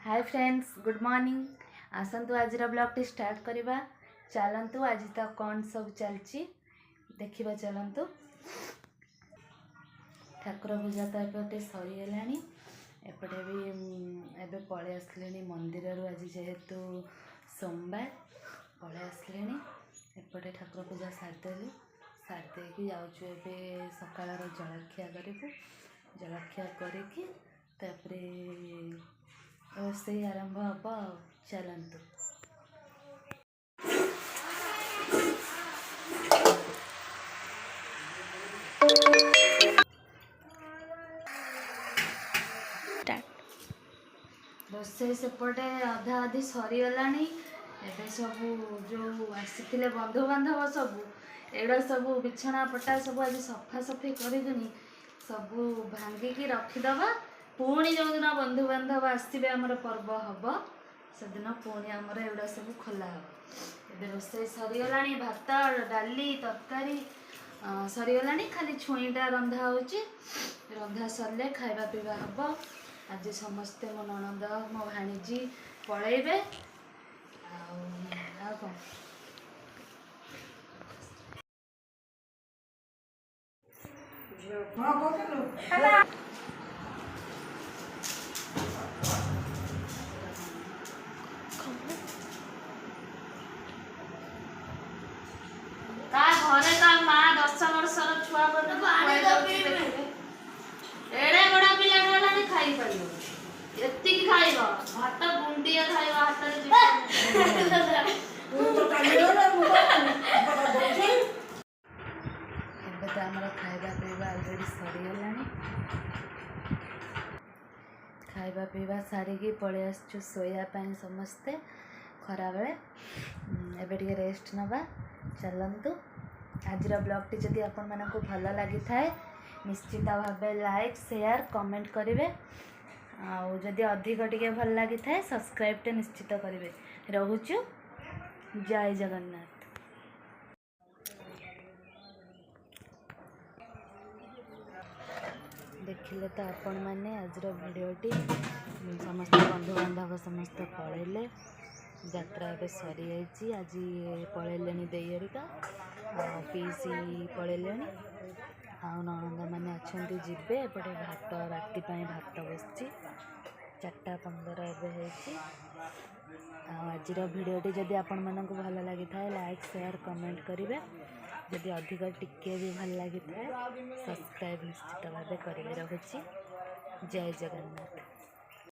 हाय friends, good morning. आसतु आज blog T start करवा। चलतु आज तो कौन सब चलची देखा। चलतु ठाकुर पूजा तो एपटे सरीगला। एपटे भी एबे पलि आसले मंदिर आज जेहेतु सोमवार पलि आसले। एपटे ठाकुर पूजा सारिदेलु। सारिदे जाऊँ ए सकाळ जलखिया करूँ। जलखिया करके रोषेई आरंभ हम। चलतु रोषेई सेपटे अधा अधी सरीगला। एबे सब जो आसी बंधुबांधव सब एड़ा सब बिछना पटा सब आज सफा सफी कर सब भांगिकी रखीदबा। पुणी जो दिन बंधुबांधव आसवे आमर पर्व हम से दिन पुणी आमर एगुड़ा सब खोला हम। ए रोषेई सरीगला। भात डाली तरकारी सरीगला। खाली छुईटा रंधा हो। रंधा सरले खाଇବା पीवा हम। आज समस्ते मो ननद मो भाणीजी पलैबे कौन घरे का माँ 10 वर्षर छुआ एड़े बड़ा पिला खाई पार एति खाइब भात गुंडिया खाइब हाथ तो आमर खाइबा पीवा अलरेडी सरीगला। खाइबा पीवा सारिकी पलि आसचु शोयापाई समस्ते खरा बेले। एबे टिके रेस्ट नबा। चलतु आज ब्लॉग टी जदि आपण मानकु भल लगी थाए निश्चित भाव लाइक शेयर कमेंट करेंगे। आदि अधिक टिके भल लगी थाए सब्सक्राइब टे निश्चित करेंगे। रोचु जय जगन्नाथ। देखिले तो आपण मैंने आज भिडटी समस्त बंधुबांधव समस्त पलैले। यात्रा ए सरी जाइए। आज पलैले देयरिका पीसी पलैले। ननद मैंने अच्छा जीवे। एपटे भात राति भात बस 4:15 एवं आज भिडटी जदि आपण मानक भल लगी थाए लाइक शेयर कमेंट करेंगे। जदि अधिक टिके भी भल लगी थाए सब्सक्राइब निश्चित भाव करेंगे। रखुची जय जगन्नाथ।